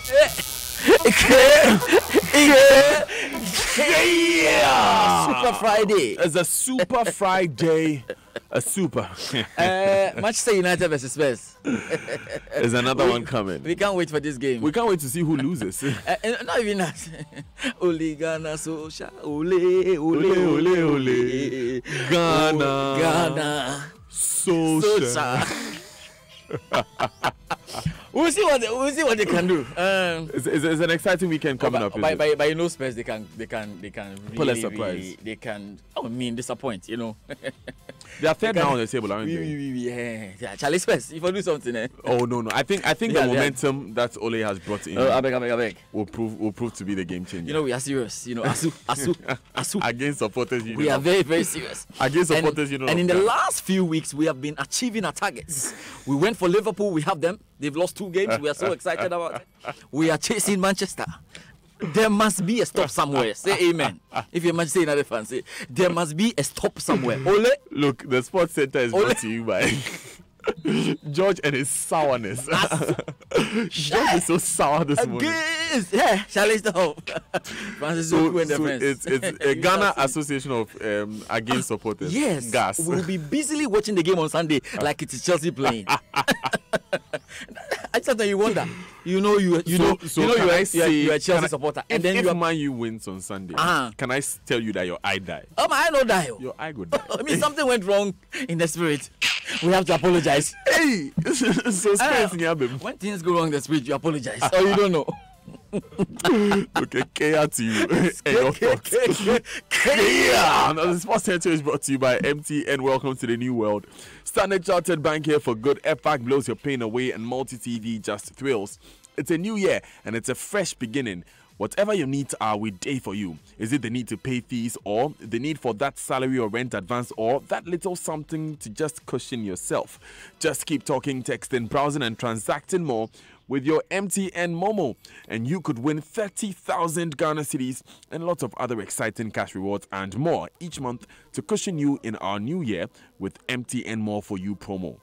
Super Friday. It's a Super Friday. A super. Manchester United versus Spurs. There's another one coming. We can't wait for this game. We can't wait to see who loses. Not even that. Ole Ghana Social. Ole, ole, ole, ole. Ghana. Ghana. Social. We'll see what they can do. It's an exciting weekend coming up. By you know, Spurs they can pull really, a surprise. Really, they can. Disappoint. You know. They are third now on the table, aren't they? Yeah. Charlie Spurs, if I do something, Oh no. I think the momentum that Ole has brought in. I beg. Will prove to be the game changer. You know we are serious. You know, Asu. Against supporters, we are very, very serious. Against supporters, And in the last few weeks, we have been achieving our targets. We went for Liverpool. We have them. They've lost 2 games. We are so excited about it. We are chasing Manchester. There must be a stop somewhere. Say amen. If you're Manchester United fan, say there must be a stop somewhere. Ole. Look, the Sports Center is brought to you by George and his sourness. George is so sour this morning. Yeah, Charlie, stop. It's a Ghana Association of Against Supporters. Yes. Gas. We'll be busily watching the game on Sunday like it is Chelsea playing. I just you wonder. You are a Chelsea supporter, and then if Man U wins on Sunday, can I tell you that your eye die? I know die. Your eye go die. I mean, something went wrong in the spirit. We have to apologize. Hey, so when things go wrong in the spirit, you apologize. Or you don't know. Okay, care to you and your thoughts. Now, the Sports Center is brought to you by MTN. Welcome to the new world. Standard Chartered Bank here for good. FPAC blows your pain away and multi-TV just thrills. It's a new year and it's a fresh beginning. Whatever your needs are, we day for you. Is it the need to pay fees or the need for that salary or rent advance or that little something to just cushion yourself? Just keep talking, texting, browsing and transacting more with your MTN Momo, and you could win 30,000 Ghana cedis and lots of other exciting cash rewards and more each month to cushion you in our new year with MTN More For You promo.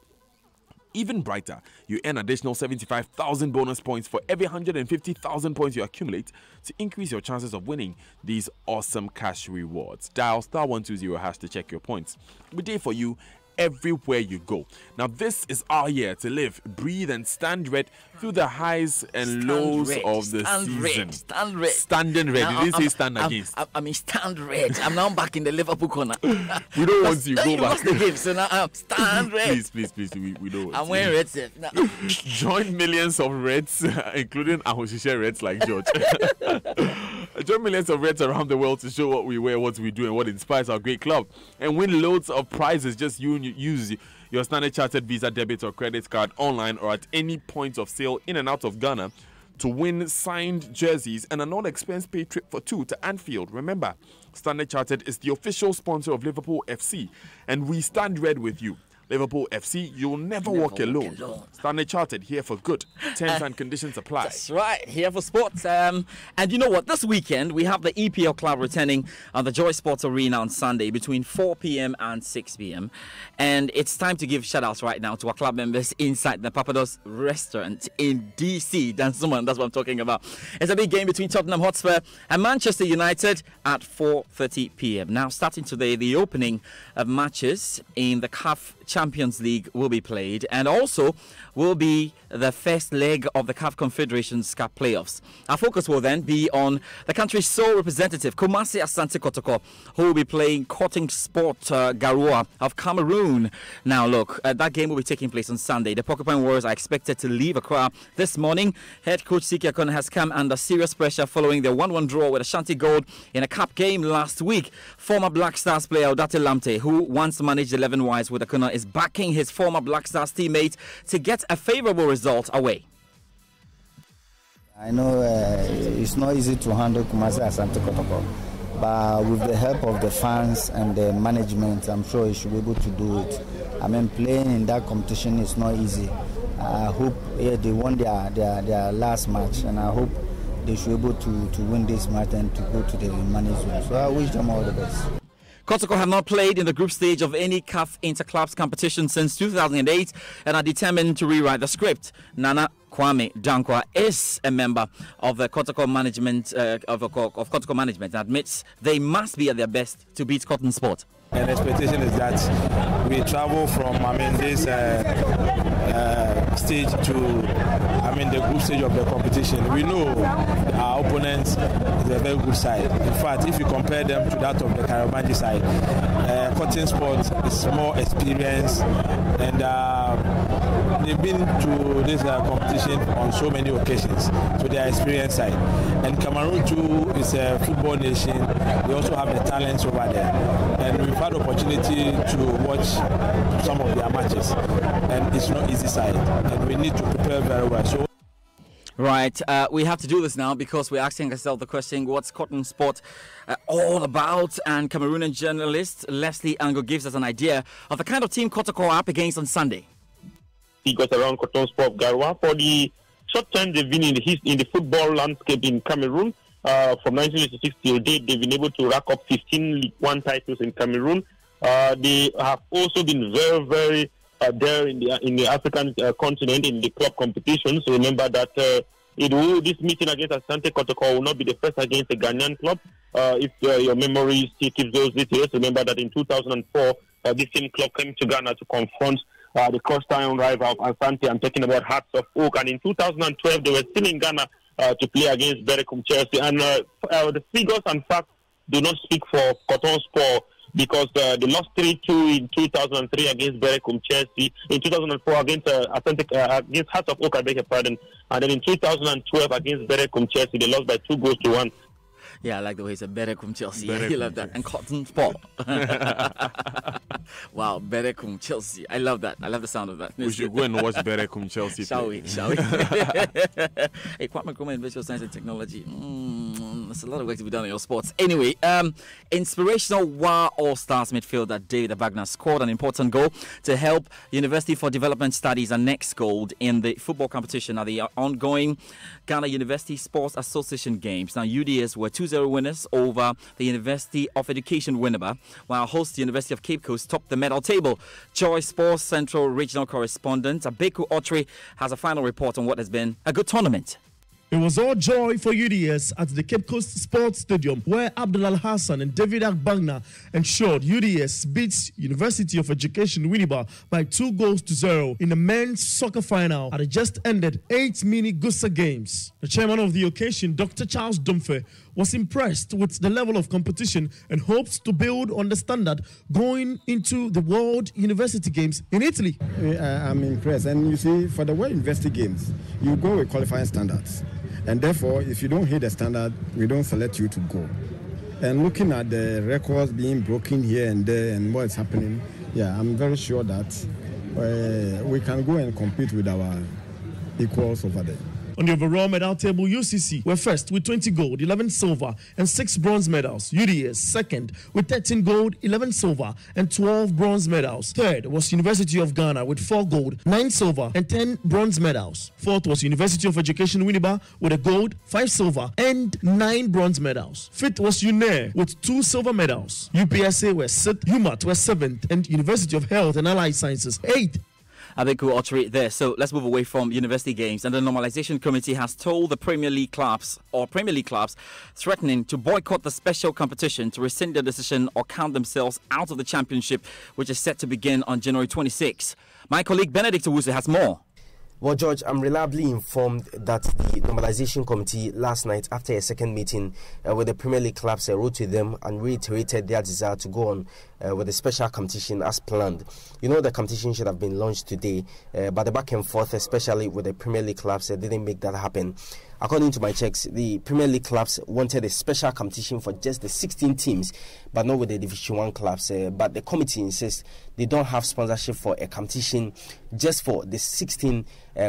Even brighter, you earn additional 75,000 bonus points for every 150,000 points you accumulate to increase your chances of winning these awesome cash rewards. Dial *120# to check your points. We day for you everywhere you go. Now, this is our year to live, breathe, and stand red through the highs and lows of the season. Stand red. Standing red. You didn't say stand against. I mean, stand red. I'm now back in the Liverpool corner. We don't want you. Go back. Lost the game, so now I'm stand red. Please. We don't want I'm wearing red stuff. Join millions of reds, including Ahoshishe Reds like George. Join millions of reds around the world to show what we wear, what we do, and what inspires our great club. And win loads of prizes. Just use your Standard Chartered Visa, debit, or credit card online or at any point of sale in and out of Ghana to win signed jerseys and an all-expense paid trip for 2 to Anfield. Remember, Standard Chartered is the official sponsor of Liverpool FC, and we stand red with you. Liverpool FC, you'll never walk alone. Standard Chartered, here for good. Terms and conditions apply. That's right, here for sports. And you know what? This weekend, we have the EPL Club returning on the Joy Sports Arena on Sunday between 4 p.m. and 6 p.m. And it's time to give shout-outs right now to our club members inside the Papados restaurant in D.C. That's what I'm talking about. It's a big game between Tottenham Hotspur and Manchester United at 4:30 p.m. Now, starting today, the opening of matches in the CAF Champions League will be played, and also will be the first leg of the CAF Confederations Cup playoffs. Our focus will then be on the country's sole representative, Kumasi Asante Kotoko, who will be playing Cotton Sport Garoua of Cameroon. Now, look, that game will be taking place on Sunday. The Porcupine Warriors are expected to leave Accra this morning. Head coach Siki Akon has come under serious pressure following their 1-1 draw with Ashanti Gold in a cup game last week. Former Black Stars player Odate Lamte, who once managed 11 wides with Akona, is backing his former Black Stars teammate to get a favourable result away. I know it's not easy to handle Kumasi Asante Kotoko, but with the help of the fans and the management, I'm sure he should be able to do it. I mean, playing in that competition is not easy. I hope they won their last match, and I hope they should be able to win this match and to go to the money zone. So I wish them all the best. Kotoko have not played in the group stage of any CAF Interclubs competition since 2008 and are determined to rewrite the script. Nana Kwame Dankwa is a member of the Kotoko management of Kotoko management, and admits they must be at their best to beat Cotton Sport. And the expectation is that we travel from this stage to the group stage of the competition. We know our opponents is a very good side. In fact, if you compare them to that of the Karamanji side, Cotton Sport is more experienced, and they've been to this competition on so many occasions, so they are experienced side. And Cameroon too is a football nation. They also have the talents over there, and we've had opportunity to watch some of their matches, and it's not easy side, and we need to prepare very well. So right, we have to do this now because we're asking ourselves the question, what's Cotton Sport all about? And Cameroonian journalist Leslie Ango gives us an idea of the kind of team Kotoko are up against on Sunday. He got around Cotton Sport Garoua. For the short time they've been in the football landscape in Cameroon, from 1986 till date, they've been able to rack up 15 League One titles in Cameroon. They have also been very, very there in the African continent in the club competition. So remember that this meeting against Asante Kotoko will not be the first against a Ghanaian club. If your memory still keeps those details, remember that in 2004, this same club came to Ghana to confront the cross-town rival of Asante. I'm talking about Hearts of Oak. And in 2012, they were still in Ghana to play against Berekum Chelsea. And the figures and facts do not speak for Cotton Sport, because they lost 3-2 in 2003 against Berekum Chelsea. In 2004 against against Hearts of Oak, I beg your pardon. And then in 2012 against Berekum Chelsea, they lost by 2-1. Yeah, I like the way he said Berekum Chelsea. I love that. And Cotton Sport. Wow, Berekum Chelsea. I love that. I love the sound of that. We should go and watch Berekum Chelsea. Shall we? Hey, Kwame Nkrumah in Visual Science and Technology. There's a lot of work to be done in your sports. Anyway, inspirational WA All-Stars midfielder David Wagner scored an important goal to help University for Development Studies and next gold in the football competition at the ongoing Ghana University Sports Association Games. Now, UDS were 2-0 winners over the University of Education Winneba, while host University of Cape Coast topped the medal table. Joy Sports Central Regional Correspondent Abeku Otri has a final report on what has been a good tournament. It was all joy for UDS at the Cape Coast Sports Stadium, where Abdul Al Hassan and David Agbagna ensured UDS beats University of Education Winneba by 2-0 in the men's soccer final at the just ended 8 mini Gusa Games. The chairman of the occasion, Dr. Charles Dumfe, was impressed with the level of competition and hopes to build on the standard going into the World University Games in Italy. I'm impressed, and you see, for the World University Games, you go with qualifying standards. And therefore, if you don't hit the standard, we don't select you to go. And looking at the records being broken here and there and what's happening, I'm very sure that we can go and compete with our equals over there. On the overall medal table, UCC were first with 20 gold, 11 silver, and 6 bronze medals. UDS second with 13 gold, 11 silver, and 12 bronze medals. Third was University of Ghana with 4 gold, 9 silver, and 10 bronze medals. Fourth was University of Education Winneba with a gold, 5 silver, and 9 bronze medals. Fifth was UNAIR with 2 silver medals. UPSA were 6th, UMAT were 7th, and University of Health and Allied Sciences 8th. Abeku Otri there. So let's move away from university games. And the Normalization Committee has told the Premier League clubs threatening to boycott the special competition to rescind their decision or count themselves out of the championship, which is set to begin on January 26. My colleague Benedict Owusu has more. Well, George, I'm reliably informed that the Normalization Committee last night, after a second meeting with the Premier League clubs, wrote to them and reiterated their desire to go on with the special competition as planned. You know, the competition should have been launched today, but the back and forth, especially with the Premier League clubs, didn't make that happen. According to my checks, the Premier League clubs wanted a special competition for just the 16 teams, but not with the Division 1 clubs. But the committee insists they don't have sponsorship for a competition just for the 16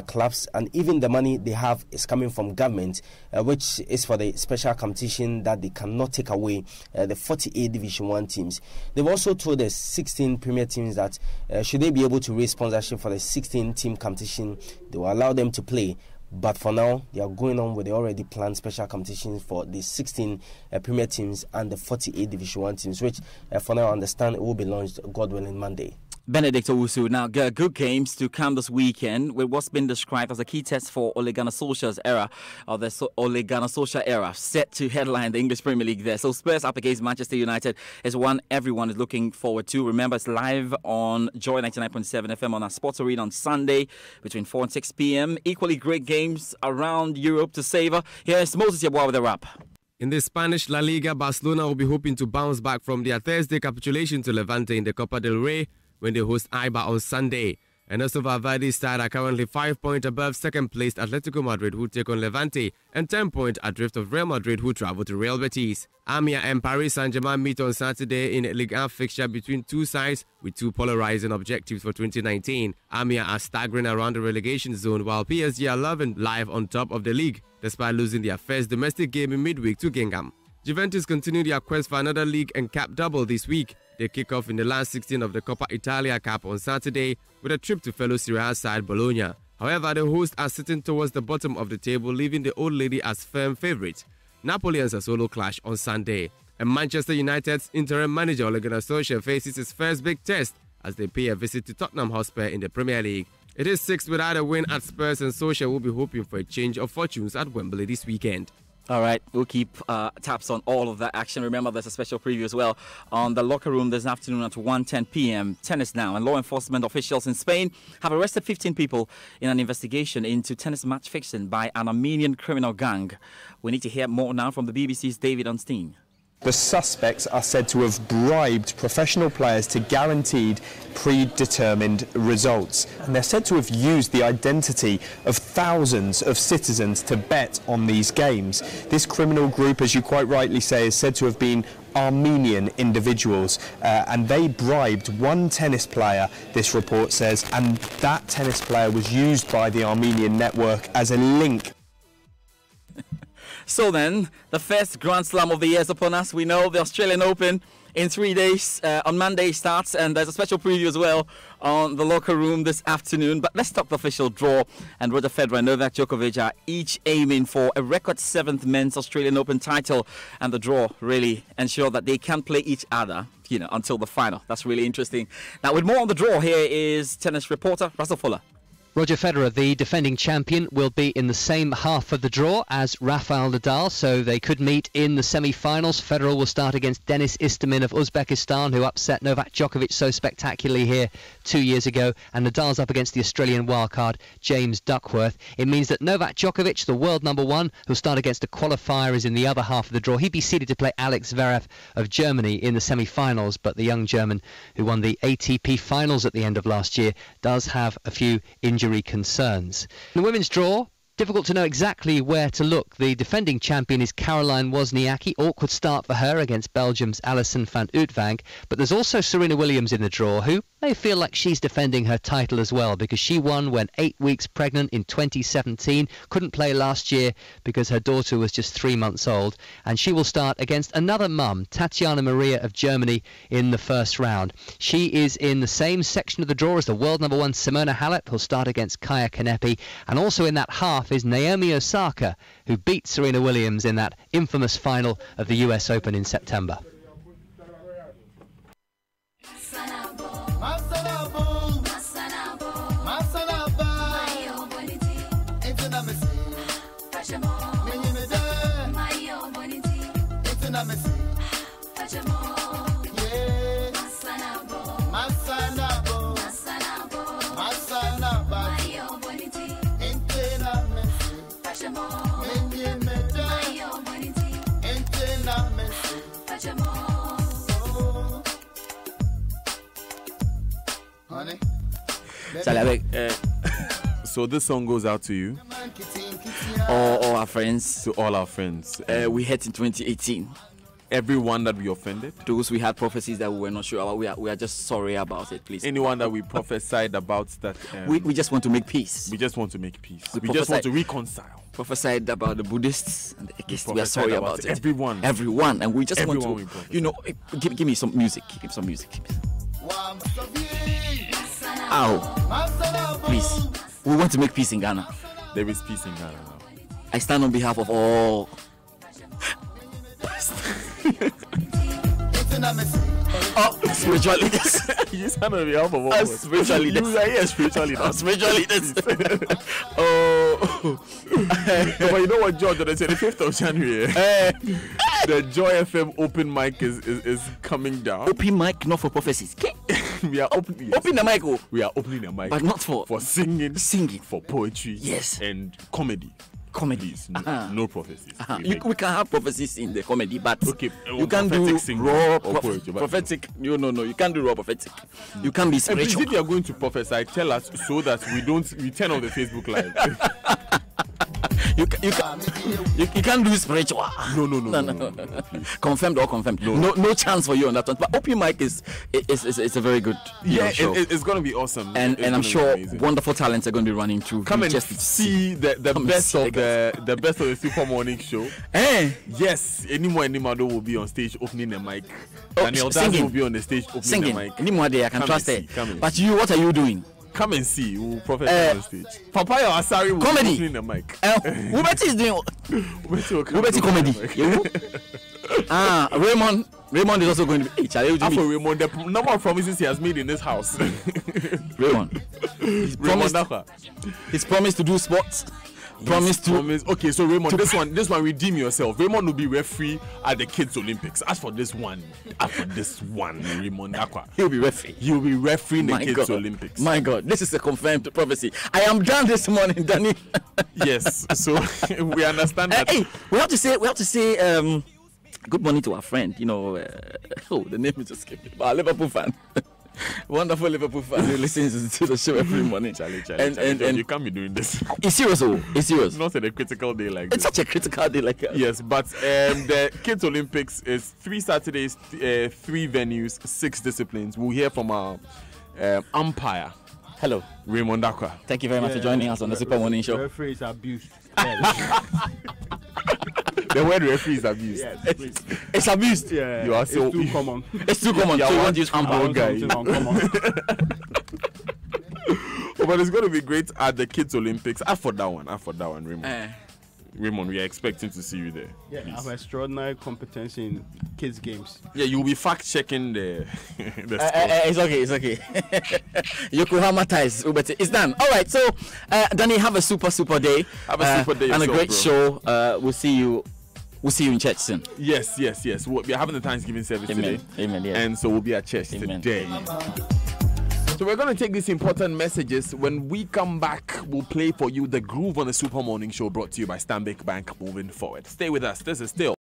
clubs, and even the money they have is coming from government, which is for the special competition that they cannot take away the 48 Division 1 teams. They've also told the 16 Premier teams that should they be able to raise sponsorship for the 16 team competition, they will allow them to play. But for now, they are going on with the already planned special competitions for the 16 Premier teams and the 48 Division 1 teams, which for now I understand it will be launched, God willing, Monday. Benedict Owusu. Now, good games to come this weekend with what's been described as a key test for Ole Gunnar Solskjaer's era, or the Ole Gunnar Solskjaer era, set to headline the English Premier League there. So Spurs up against Manchester United is one everyone is looking forward to. Remember, it's live on Joy 99.7 FM on our Sports Arena on Sunday between 4 and 6 p.m. Equally great games around Europe to savor. Here's Moses Yeboah with a wrap. In the Spanish La Liga, Barcelona will be hoping to bounce back from their Thursday capitulation to Levante in the Copa del Rey when they host Eibar on Sunday. And also Valverde's side are currently 5 points above second-placed Atletico Madrid, who take on Levante, and 10 points adrift of Real Madrid, who travel to Real Betis. Amiens and Paris Saint-Germain meet on Saturday in a Ligue 1 fixture between two sides with two polarizing objectives for 2019. Amiens are staggering around the relegation zone, while PSG are loving life on top of the league, despite losing their first domestic game in midweek to Guingamp. Juventus continue their quest for another league and cap double this week. They kick off in the last 16 of the Coppa Italia Cup on Saturday with a trip to fellow Serie A side Bologna. However, the hosts are sitting towards the bottom of the table, leaving the old lady as firm favourite. Napoli and Sassuolo clash on Sunday. And Manchester United's interim manager Ole Gunnar Solskjaer faces his first big test as they pay a visit to Tottenham Hotspur in the Premier League. It is 6 without a win at Spurs, and Solskjaer will be hoping for a change of fortunes at Wembley this weekend. All right, we'll keep tabs on all of that action. Remember, there's a special preview as well on the locker room this afternoon at 1:10 p.m. Tennis now, and law enforcement officials in Spain have arrested 15 people in an investigation into tennis match fixing by an Armenian criminal gang. We need to hear more now from the BBC's David Unstein. The suspects are said to have bribed professional players to guaranteed predetermined results. And they're said to have used the identity of thousands of citizens to bet on these games. This criminal group, as you quite rightly say, is said to have been Armenian individuals, and they bribed one tennis player, this report says, and that tennis player was used by the Armenian network as a link. So then, the first Grand Slam of the year is upon us. We know the Australian Open in 3 days. On Monday starts, and there's a special preview as well on the locker room this afternoon. But let's talk the official draw. And Roger Federer and Novak Djokovic are each aiming for a record 7th men's Australian Open title. And the draw really ensure that they can play each other, until the final. That's really interesting. Now, with more on the draw, here is tennis reporter Russell Fuller. Roger Federer, the defending champion, will be in the same half of the draw as Rafael Nadal, so they could meet in the semi-finals. Federer will start against Denis Istomin of Uzbekistan, who upset Novak Djokovic so spectacularly here 2 years ago, and Nadal's up against the Australian wildcard, James Duckworth. It means that Novak Djokovic, the world number one, who'll start against a qualifier, is in the other half of the draw. He'd be seeded to play Alex Zverev of Germany in the semi-finals, but the young German, who won the ATP finals at the end of last year, does have a few injury concerns. In the women's draw, difficult to know exactly where to look. The defending champion is Caroline Wozniacki. Awkward start for her against Belgium's Alison van Uytvanck. But there's also Serena Williams in the draw, who may feel like she's defending her title as well, because she won when 8 weeks pregnant in 2017. Couldn't play last year because her daughter was just 3 months old. And she will start against another mum, Tatiana Maria of Germany, in the first round. She is in the same section of the draw as the world number one Simona Halep, who'll start against Kaya Kanepi. And also in that half is Naomi Osaka, who beat Serena Williams in that infamous final of the US Open in September. So this song goes out to you, all our friends. to all our friends, We head in 2018. everyone that we offended, Those we had prophecies that we were not sure about, we are just sorry about it, please. anyone that we prophesied about that. We just want to make peace. We just want to make peace. We We just want prophesied- to reconcile. Prophesied about the Buddhists and the atheists. We are prophesied sorry about about it. everyone. And we just Everyone we want prophesied. to, give me some music. Give me some music. Ow. Please. We want to make peace in Ghana. There is peace in Ghana now. I stand on behalf of all. Spiritual leaders. You stand on behalf of all spiritual leaders. You are here spiritual leaders. Spiritual leaders. But you know what, George? On the 25th of January, the Joy FM open mic is coming down. Open mic, not for prophecies. We are opening. Open the mic. We are opening the mic, but not for singing, for poetry, yes, and comedy. Please, no prophecies. We can have prophecies in the comedy, but you can't do raw prophetic. No, you can't do raw prophetic. You can't be spiritual. If you are going to prophesy, tell us so that we turn on the Facebook Live. You can't do spiritual. No. Confirmed or confirmed. No chance for you on that one. But open mic is a very good show. It's going to be awesome. And I'm sure wonderful talents are going to be running through. Come and just see the best of the Super Morning Show. Yes, Enimo will be on stage opening the mic. Daniel Dazi will be on the stage opening the mic. Enimo, I can trust it. But you, what are you doing? Come and see. We'll prophesy on the stage. Papaya Asari will comedy. be opening the mic. Ubeti is doing Ubeti comedy. Raymond is also going to be for Raymond, the number of promises he has made in this house. Raymond. He's promised to do sports. Okay, so Raymond, this one, redeem yourself. Raymond will be referee at the Kids Olympics. As for this one, Raymond Aqua, he'll be referee. You'll be refereeing the Kids Olympics. My God, this is a confirmed prophecy. I am done this morning, Danny. Yes, so we understand that. Hey, we have to say, good morning to our friend. You know, the name is just skipping. Our Liverpool fan. Wonderful Liverpool fan who listens to the show every morning. Charlie, and you can't be doing this. It's serious, It's serious. Not at a critical day like this. It's such a critical day like that. Yes, but the Kids Olympics is 3 Saturdays, 3 venues, 6 disciplines. We'll hear from our umpire. Hello, Raymond Aqua. Thank you very much for joining us on the Super Morning Show. Referee is abused. The word referee is abused. Yes, it's abused. Yeah, you are it's too common. It's too common. So you want to use umpire guy. But it's going to be great at the Kids Olympics. I for that one, Raymond. Raymond, we are expecting to see you there. Yeah, I have extraordinary competence in kids games. Yeah, you'll be fact checking the It's okay. Yokohama ties. It's done. All right. So, Danny, have a super day. Have a super day and yourself, a great show. We'll see you in church soon. Yes. We are having the Thanksgiving service today. Amen. Yeah. And so we'll be at church today. Amen. So we're going to take these important messages. When we come back, we'll play for you the groove on the Super Morning Show, brought to you by Stanbic Bank. Moving forward. Stay with us. This is still